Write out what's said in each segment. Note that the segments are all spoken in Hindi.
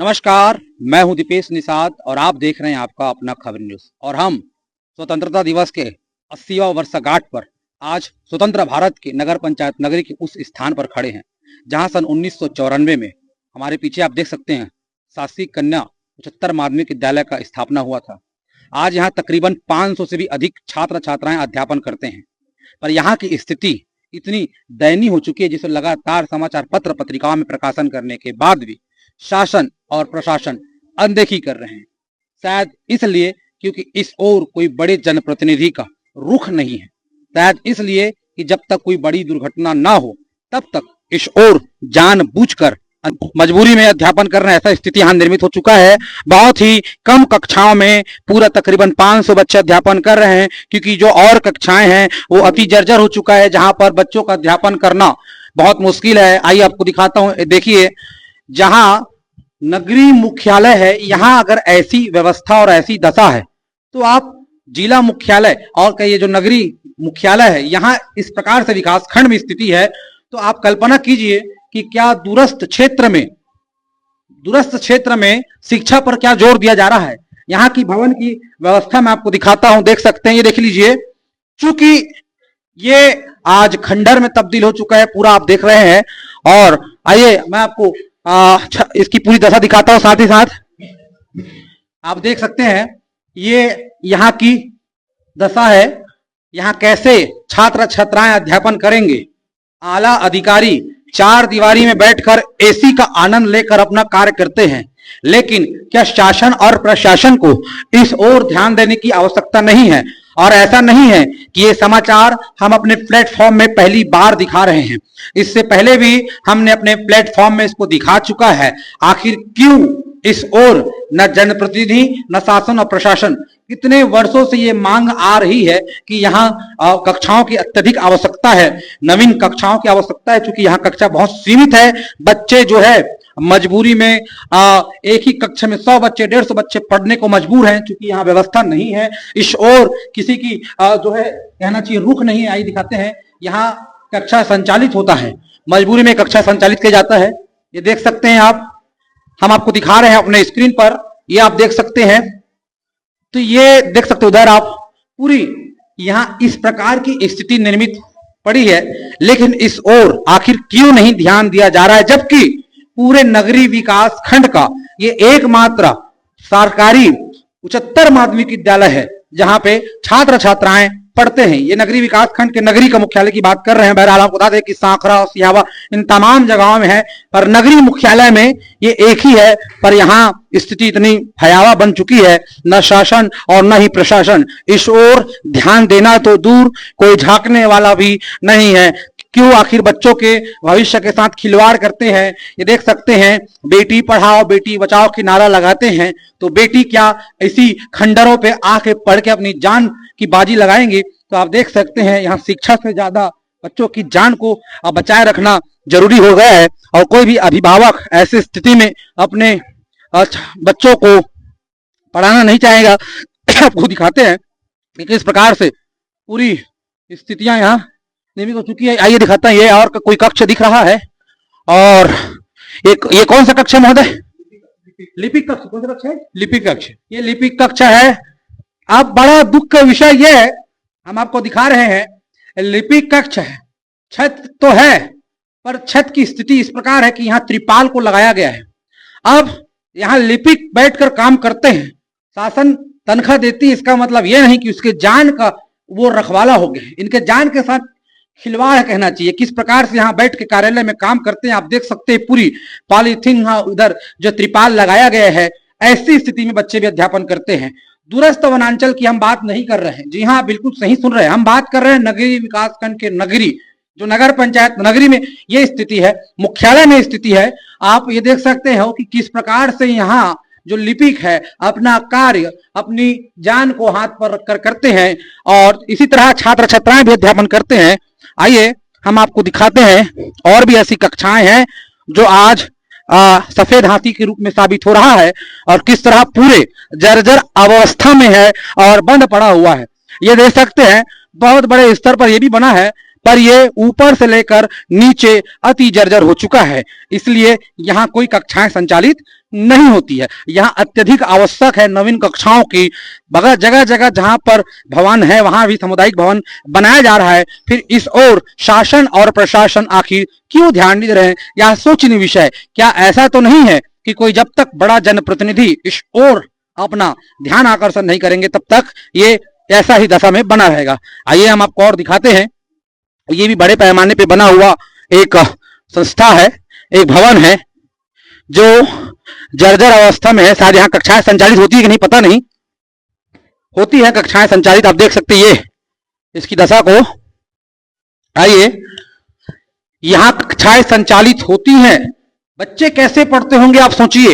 नमस्कार, मैं हूं दीपेश निषाद और आप देख रहे हैं आपका अपना खबर न्यूज। और हम स्वतंत्रता दिवस के 80वां वर्षगांठ पर आज स्वतंत्र भारत के नगर पंचायत नगरी के उस स्थान पर खड़े हैं जहां सन 1994 में हमारे पीछे आप देख सकते हैं शासकीय कन्या उच्चतर माध्यमिक विद्यालय का स्थापना हुआ था। आज यहाँ तकरीबन 500 से भी अधिक छात्र छात्राएं अध्यापन करते हैं, पर यहाँ की स्थिति इतनी दयनीय हो चुकी है जिसे लगातार समाचार पत्र पत्रिकाओं में प्रकाशन करने के बाद भी शासन और प्रशासन अनदेखी कर रहे हैं। शायद इसलिए क्योंकि इस ओर कोई बड़े जनप्रतिनिधि का रुख नहीं है, शायद इसलिए कि जब तक कोई बड़ी दुर्घटना ना हो तब तक इस ओर जानबूझकर मजबूरी में अध्यापन कर रहे हैं। ऐसा स्थिति यहाँ निर्मित हो चुका है। बहुत ही कम कक्षाओं में पूरा तकरीबन 500 बच्चे अध्यापन कर रहे हैं, क्योंकि जो और कक्षाएं हैं वो अति जर्जर हो चुका है, जहां पर बच्चों का अध्यापन करना बहुत मुश्किल है। आइए आपको दिखाता हूं। देखिए, जहां नगरीय मुख्यालय है, यहां अगर ऐसी व्यवस्था और ऐसी दशा है तो आप जिला मुख्यालय और कहिए जो नगरीय मुख्यालय है यहाँ इस प्रकार से विकास खंड में स्थिति है, तो आप कल्पना कीजिए कि क्या दूरस्थ क्षेत्र में शिक्षा पर क्या जोर दिया जा रहा है। यहाँ की भवन की व्यवस्था मैं आपको दिखाता हूं, देख सकते हैं, ये देख लीजिए। चूंकि ये आज खंडर में तब्दील हो चुका है पूरा, आप देख रहे हैं। और आइए मैं आपको इसकी पूरी दशा दिखाता हूं। साथ ही साथ आप देख सकते हैं ये यहाँ की दशा है, यहाँ कैसे छात्र छात्राएं अध्यापन करेंगे। आला अधिकारी चार दीवारी में बैठकर एसी का आनंद लेकर अपना कार्य करते हैं, लेकिन क्या शासन और प्रशासन को इस ओर ध्यान देने की आवश्यकता नहीं है। और ऐसा नहीं है कि ये समाचार हम अपने प्लेटफॉर्म में पहली बार दिखा रहे हैं, इससे पहले भी हमने अपने प्लेटफॉर्म में इसको दिखा चुका है। आखिर क्यों इस ओर न जनप्रतिनिधि न शासन और प्रशासन, कितने वर्षों से ये मांग आ रही है कि यहाँ कक्षाओं की अत्यधिक आवश्यकता है, नवीन कक्षाओं की आवश्यकता है। चूंकि यहाँ कक्षा बहुत सीमित है, बच्चे जो है मजबूरी में एक ही कक्षा में 100 बच्चे 150 बच्चे पढ़ने को मजबूर हैं, क्योंकि यहाँ व्यवस्था नहीं है। इस ओर किसी की जो है कहना चाहिए रुख नहीं है। आइए दिखाते हैं, यहाँ कक्षा संचालित होता है, मजबूरी में कक्षा संचालित किया जाता है। ये देख सकते हैं आप, हम आपको दिखा रहे हैं अपने स्क्रीन पर, ये आप देख सकते हैं। तो ये देख सकते हो उधर आप, पूरी यहाँ इस प्रकार की स्थिति निर्मित पड़ी है। लेकिन इस ओर आखिर क्यों नहीं ध्यान दिया जा रहा है, जबकि पूरे नगरीय विकास खंड का ये एकमात्र सरकारी उच्चतर माध्यमिक विद्यालय है जहां पे छात्र छात्राएं पढ़ते हैं। ये नगरीय विकास खंड के नगरी का मुख्यालय की बात कर रहे हैं। बहरहाल आपको बता दें कि सांखरा और सिहावा इन तमाम जगहों में है, पर नगरीय मुख्यालय में ये एक ही है। पर यहाँ स्थिति इतनी भयावह बन चुकी है, न शासन और न ही प्रशासन इस ओर ध्यान देना तो दूर, कोई झांकने वाला भी नहीं है। क्यों आखिर बच्चों के भविष्य के साथ खिलवाड़ करते हैं। ये देख सकते हैं, बेटी पढ़ाओ बेटी बचाओ की नारा लगाते हैं, तो बेटी क्या इसी खंडरों पे आके पढ़ के अपनी जान की बाजी लगाएंगे। तो आप देख सकते हैं यहाँ शिक्षा से ज्यादा बच्चों की जान को बचाए रखना जरूरी हो गया है। और कोई भी अभिभावक ऐसी स्थिति में अपने बच्चों को पढ़ाना नहीं चाहेगा। आपको दिखाते हैं कि किस प्रकार से पूरी स्थितियां यहाँ निर्मित हो चुकी है। आइए दिखाता है, ये और कोई कक्ष दिख रहा है। और ये कौन सा कक्ष है महोदय? लिपिक कक्ष। कौन सा कक्ष है? लिपिक कक्ष। ये लिपिक कक्ष है। अब बड़ा दुख का विषय ये है, हम आपको दिखा रहे हैं, लिपिक कक्ष है, छत तो है, पर छत की स्थिति इस प्रकार है कि यहाँ त्रिपाल को लगाया गया है। अब यहाँ लिपिक बैठकर काम करते हैं, शासन तनख्वाह देती है, इसका मतलब यह नहीं कि उसके जान का वो रखवाला हो गए। इनके जान के साथ खिलवाड़ कहना चाहिए। किस प्रकार से यहाँ बैठ के कार्यालय में काम करते हैं आप देख सकते हैं। पूरी पॉलीथीन उधर जो त्रिपाल लगाया गया है, ऐसी स्थिति में बच्चे भी अध्यापन करते हैं। दूरस्थ वनांचल की हम बात नहीं कर रहे हैं, जी हाँ बिल्कुल सही सुन रहे हैं, हम बात कर रहे हैं नगरीय विकास खंड के नगरी, जो नगर पंचायत नगरी में ये स्थिति है, मुख्यालय में स्थिति है। आप ये देख सकते हो कि किस प्रकार से यहाँ जो लिपिक है अपना कार्य अपनी जान को हाथ पर रखकर करते हैं, और इसी तरह छात्र छात्राएं भी अध्यापन करते हैं। आइए हम आपको दिखाते हैं, और भी ऐसी कक्षाएं हैं जो आज सफेद हाथी के रूप में साबित हो रहा है, और किस तरह पूरे जर्जर अवस्था में है और बंद पड़ा हुआ है। ये देख सकते हैं बहुत बड़े स्तर पर यह भी बना है, पर ये ऊपर से लेकर नीचे अति जर्जर हो चुका है। इसलिए यहाँ कोई कक्षाएं संचालित नहीं होती है। यहाँ अत्यधिक आवश्यक है नवीन कक्षाओं की। बगैर जगह जगह जहां पर भवन है वहां भी सामुदायिक भवन बनाया जा रहा है। फिर इस ओर शासन और प्रशासन आखिर क्यों ध्यान नहीं दे रहे हैं? यह सोचनीय विषय। क्या ऐसा तो नहीं है कि कोई जब तक बड़ा जनप्रतिनिधि इस ओर अपना ध्यान आकर्षण नहीं करेंगे तब तक ये ऐसा ही दशा में बना रहेगा। आइए हम आपको और दिखाते हैं। ये भी बड़े पैमाने पे बना हुआ एक संस्था है, एक भवन है जो जर्जर अवस्था में है। शायद यहाँ कक्षाएं संचालित होती है कि नहीं पता नहीं, होती है कक्षाएं संचालित। आप देख सकते हैं ये इसकी दशा को। आइए, यहाँ कक्षाएं संचालित होती हैं। बच्चे कैसे पढ़ते होंगे आप सोचिए।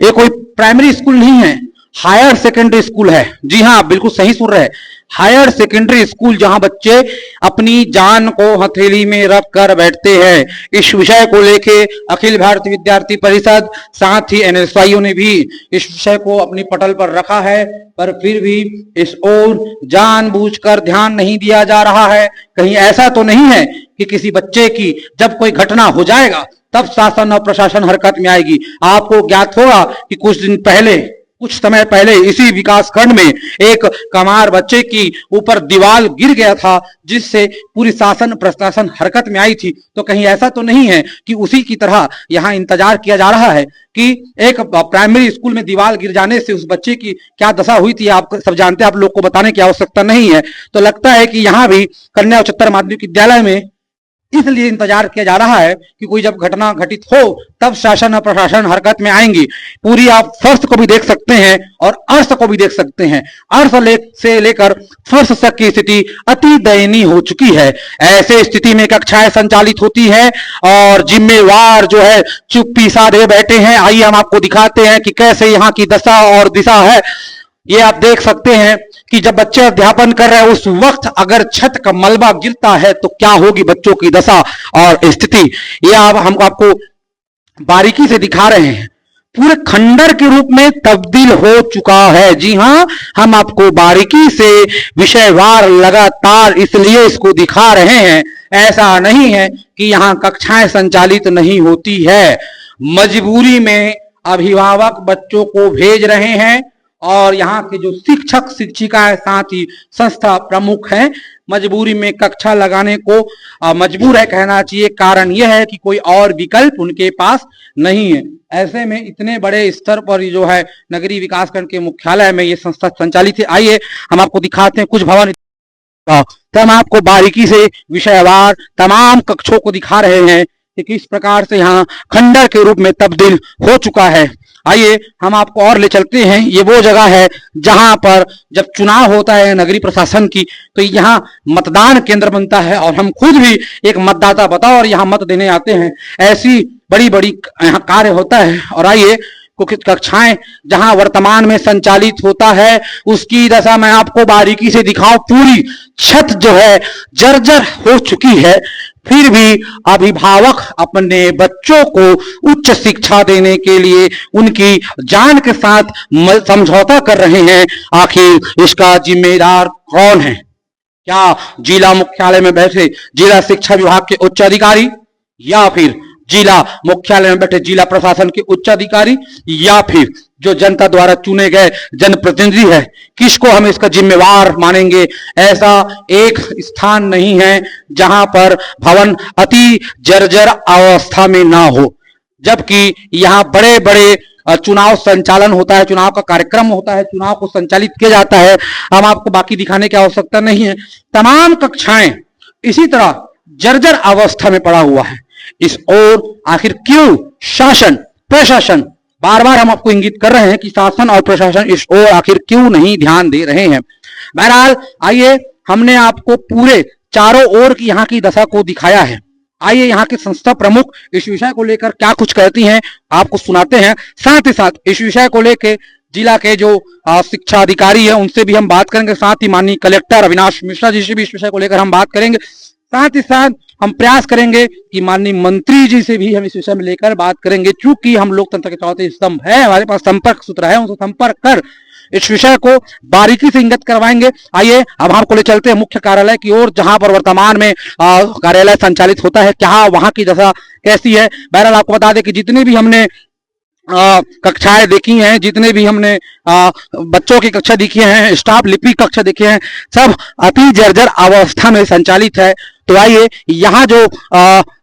ये कोई प्राइमरी स्कूल नहीं है, हायर सेकेंडरी स्कूल है। जी हाँ, आप बिल्कुल सही सुन रहे हैं, हायर सेकेंडरी स्कूल, जहां बच्चे अपनी जान को हथेली में रख कर बैठते हैं। इस विषय को लेके अखिल भारतीय विद्यार्थी परिषद, साथ ही एनएसवाईओ ने भी इस विषय को अपनी पटल पर रखा है, पर फिर भी इस ओर जानबूझकर ध्यान नहीं दिया जा रहा है। कहीं ऐसा तो नहीं है कि किसी बच्चे की जब कोई घटना हो जाएगा तब शासन और प्रशासन हरकत में आएगी। आपको ज्ञात होगा कि कुछ समय पहले इसी विकास खंड में एक कमार बच्चे की ऊपर दीवार गिर गया था, जिससे पूरी शासन प्रशासन हरकत में आई थी। तो कहीं ऐसा तो नहीं है कि उसी की तरह यहाँ इंतजार किया जा रहा है कि एक प्राइमरी स्कूल में दीवार गिर जाने से उस बच्चे की क्या दशा हुई थी आप सब जानते हैं, आप लोग को बताने की आवश्यकता नहीं है। तो लगता है कि यहाँ भी कन्या उच्चतर माध्यमिक विद्यालय में इसलिए इंतजार किया जा रहा है कि कोई जब घटना घटित हो तब शासन और प्रशासन हरकत में आएंगी। पूरी आप फर्श को भी देख सकते हैं और अर्श को भी देख सकते हैं। अर्श से लेकर फर्श तक की स्थिति अति दयनीय हो चुकी है। ऐसे स्थिति में कक्षाएं संचालित होती है और जिम्मेवार जो है चुप्पी साधे बैठे हैं। आइए हम आपको दिखाते हैं कि कैसे यहाँ की दशा और दिशा है। ये आप देख सकते हैं कि जब बच्चे अध्यापन कर रहे हैं उस वक्त अगर छत का मलबा गिरता है तो क्या होगी बच्चों की दशा और स्थिति। ये हम आपको बारीकी से दिखा रहे हैं। पूरे खंडर के रूप में तब्दील हो चुका है। जी हां, हम आपको बारीकी से विषयवार लगातार इसलिए इसको दिखा रहे हैं। ऐसा नहीं है कि यहां कक्षाएं संचालित नहीं होती है। मजबूरी में अभिभावक बच्चों को भेज रहे हैं और यहाँ के जो शिक्षक शिक्षिकाएं साथ ही संस्था प्रमुख हैं मजबूरी में कक्षा लगाने को मजबूर है कहना चाहिए। कारण यह है कि कोई और विकल्प उनके पास नहीं है। ऐसे में इतने बड़े स्तर पर जो है नगरीय विकास खंड के मुख्यालय में ये संस्था संचालित है। आइए हम आपको दिखाते हैं कुछ भवन। तो हम आपको बारीकी से विषयवार तमाम कक्षों को दिखा रहे हैं कि किस प्रकार से यहाँ खंडर के रूप में तब्दील हो चुका है। आइए हम आपको और ले चलते हैं। ये वो जगह है जहां पर जब चुनाव होता है नगरीय प्रशासन की तो यहाँ मतदान केंद्र बनता है और हम खुद भी एक मतदाता बताओ और यहाँ मत देने आते हैं। ऐसी बड़ी बड़ी यहाँ कार्य होता है। और आइए कुछ कक्षाएं जहां वर्तमान में संचालित होता है उसकी दशा मैं आपको बारीकी से दिखाऊं। पूरी छत जो है जर्जर हो चुकी है, फिर भी अभिभावक अपने बच्चों को उच्च शिक्षा देने के लिए उनकी जान के साथ समझौता कर रहे हैं। आखिर इसका जिम्मेदार कौन है? क्या जिला मुख्यालय में बैठे जिला शिक्षा विभाग के उच्च अधिकारी, या फिर जिला मुख्यालय में बैठे जिला प्रशासन के उच्च अधिकारी, या फिर जो जनता द्वारा चुने गए जनप्रतिनिधि है? किसको हम इसका जिम्मेवार मानेंगे? ऐसा एक स्थान नहीं है जहां पर भवन अति जर्जर अवस्था में ना हो, जबकि यहाँ बड़े बड़े चुनाव संचालन होता है, चुनाव का कार्यक्रम होता है, चुनाव को संचालित किया जाता है। हम आपको बाकी दिखाने की आवश्यकता नहीं है। तमाम कक्षाएं इसी तरह जर्जर अवस्था में पड़ा हुआ है। इस ओर आखिर क्यों शासन प्रशासन, बार बार हम आपको इंगित कर रहे हैं कि शासन और प्रशासन इस ओर आखिर क्यों नहीं ध्यान दे रहे हैं। बहरहाल आइए हमने आपको पूरे चारों ओर की यहाँ की दशा को दिखाया है। आइए यहाँ के संस्था प्रमुख इस विषय को लेकर क्या कुछ कहती हैं आपको सुनाते हैं। साथ ही साथ इस विषय को लेकर जिला के जो शिक्षा अधिकारी है उनसे भी हम बात करेंगे। साथ ही माननीय कलेक्टर अविनाश मिश्रा जी से भी इस विषय को लेकर हम बात करेंगे। साथ ही साथ हम प्रयास करेंगे कि माननीय मंत्री जी से भी हम इस विषय में लेकर बात करेंगे। चूंकि हम लोकतंत्र के चौथे स्तंभ है, हमारे पास संपर्क सूत्र है, उनसे संपर्क कर इस विषय को बारीकी से इंगित करवाएंगे। आइए अब हम आपको ले चलते हैं मुख्य कार्यालय की ओर, जहां पर वर्तमान में कार्यालय संचालित होता है। क्या वहां की दशा कैसी है? बहरहाल आपको बता दें कि जितनी भी हमने कक्षाएं देखी हैं, जितने भी हमने बच्चों की कक्षा देखी हैं, स्टाफ लिपि कक्षा देखे हैं, सब अति जर्जर अवस्था में संचालित है। तो आइए यहाँ जो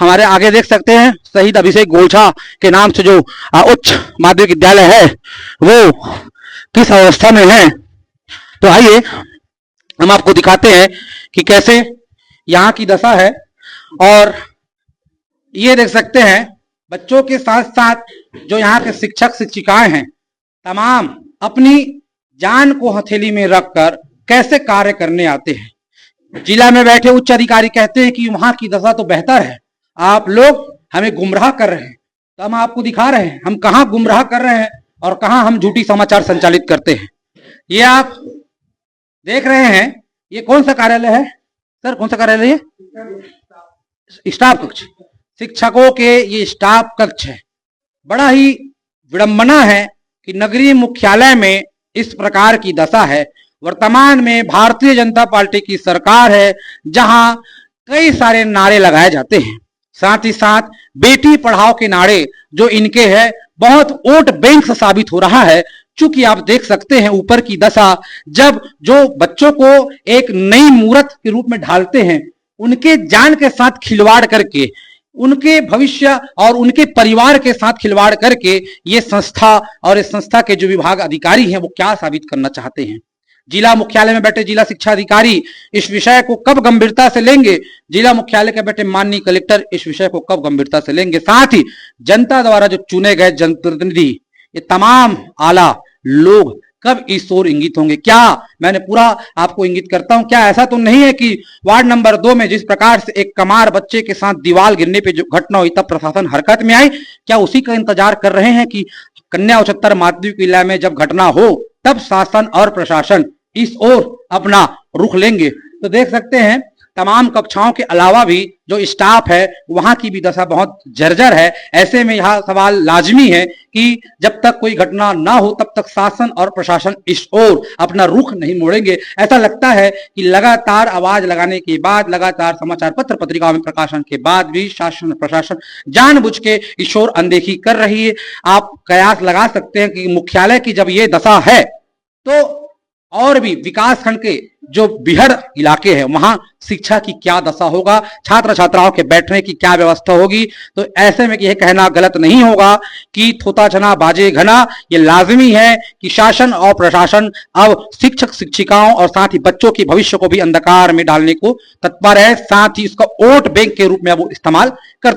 हमारे आगे देख सकते हैं, शहीद अभिषेक गोलछा के नाम से जो उच्च माध्यमिक विद्यालय है वो किस अवस्था में है। तो आइए हम आपको दिखाते हैं कि कैसे यहाँ की दशा है। और ये देख सकते हैं बच्चों के साथ साथ जो यहाँ के शिक्षक शिक्षिकाएं हैं, तमाम अपनी जान को हथेली में रखकर कैसे कार्य करने आते हैं। जिला में बैठे उच्च अधिकारी कहते हैं कि वहां की दशा तो बेहतर है, आप लोग हमें गुमराह कर रहे हैं। तो हम आपको दिखा रहे हैं हम कहाँ गुमराह कर रहे हैं और कहाँ हम झूठी समाचार संचालित करते हैं। ये आप देख रहे हैं, ये कौन सा कार्यालय है सर? कौन सा कार्यालय है? स्टाफ कक्ष, शिक्षकों के ये स्टाफ कक्ष है। बड़ा ही विडंबना है कि नगरीय मुख्यालय में इस प्रकार की दशा है। वर्तमान में भारतीय जनता पार्टी की सरकार है, जहां कई सारे नारे लगाए जाते हैं, साथ ही साथ बेटी पढ़ाओ के नारे जो इनके हैं बहुत वोट बैंक साबित हो रहा है। चूंकि आप देख सकते हैं ऊपर की दशा, जब जो बच्चों को एक नई मूर्त के रूप में ढालते हैं, उनके जान के साथ खिलवाड़ करके, उनके भविष्य और उनके परिवार के साथ खिलवाड़ करके ये संस्था और इस संस्था के जो विभाग अधिकारी हैं वो क्या साबित करना चाहते हैं। जिला मुख्यालय में बैठे जिला शिक्षा अधिकारी इस विषय को कब गंभीरता से लेंगे? जिला मुख्यालय के बैठे माननीय कलेक्टर इस विषय को कब गंभीरता से लेंगे? साथ ही जनता द्वारा जो चुने गए जनप्रतिनिधि, ये तमाम आला लोग कब इस ओर इंगित होंगे? क्या मैंने पूरा आपको इंगित करता हूं, क्या ऐसा तो नहीं है कि वार्ड नंबर 2 में जिस प्रकार से एक कमार बच्चे के साथ दीवार गिरने पे जो घटना हुई तब प्रशासन हरकत में आई? क्या उसी का इंतजार कर रहे हैं कि कन्या उच्चतर माध्यमिक विद्यालय में जब घटना हो तब शासन और प्रशासन इस ओर अपना रुख लेंगे? तो देख सकते हैं तमाम कक्षाओं के अलावा भी जो स्टाफ है वहां की भी दशा बहुत जर्जर है। ऐसे में यह सवाल लाजमी है कि जब तक कोई घटना ना हो तब तक शासन और प्रशासन इस ओर अपना रुख नहीं मोड़ेंगे। ऐसा लगता है कि लगातार आवाज लगाने के बाद, लगातार समाचार पत्र पत्रिकाओं में प्रकाशन के बाद भी शासन प्रशासन जानबूझ के इस ओर अनदेखी कर रही है। आप कयास लगा सकते हैं कि मुख्यालय की जब ये दशा है तो और भी विकास खंड के जो बिहड़ इलाके हैं वहां शिक्षा की क्या दशा होगा, छात्र छात्राओं के बैठने की क्या व्यवस्था होगी। तो ऐसे में यह कहना गलत नहीं होगा कि थोता छना बाजे घना। ये लाजमी है कि शासन और प्रशासन अब शिक्षक शिक्षिकाओं और साथ ही बच्चों के भविष्य को भी अंधकार में डालने को तत्पर है, साथ ही इसका वोट बैंक के रूप में अब इस्तेमाल करते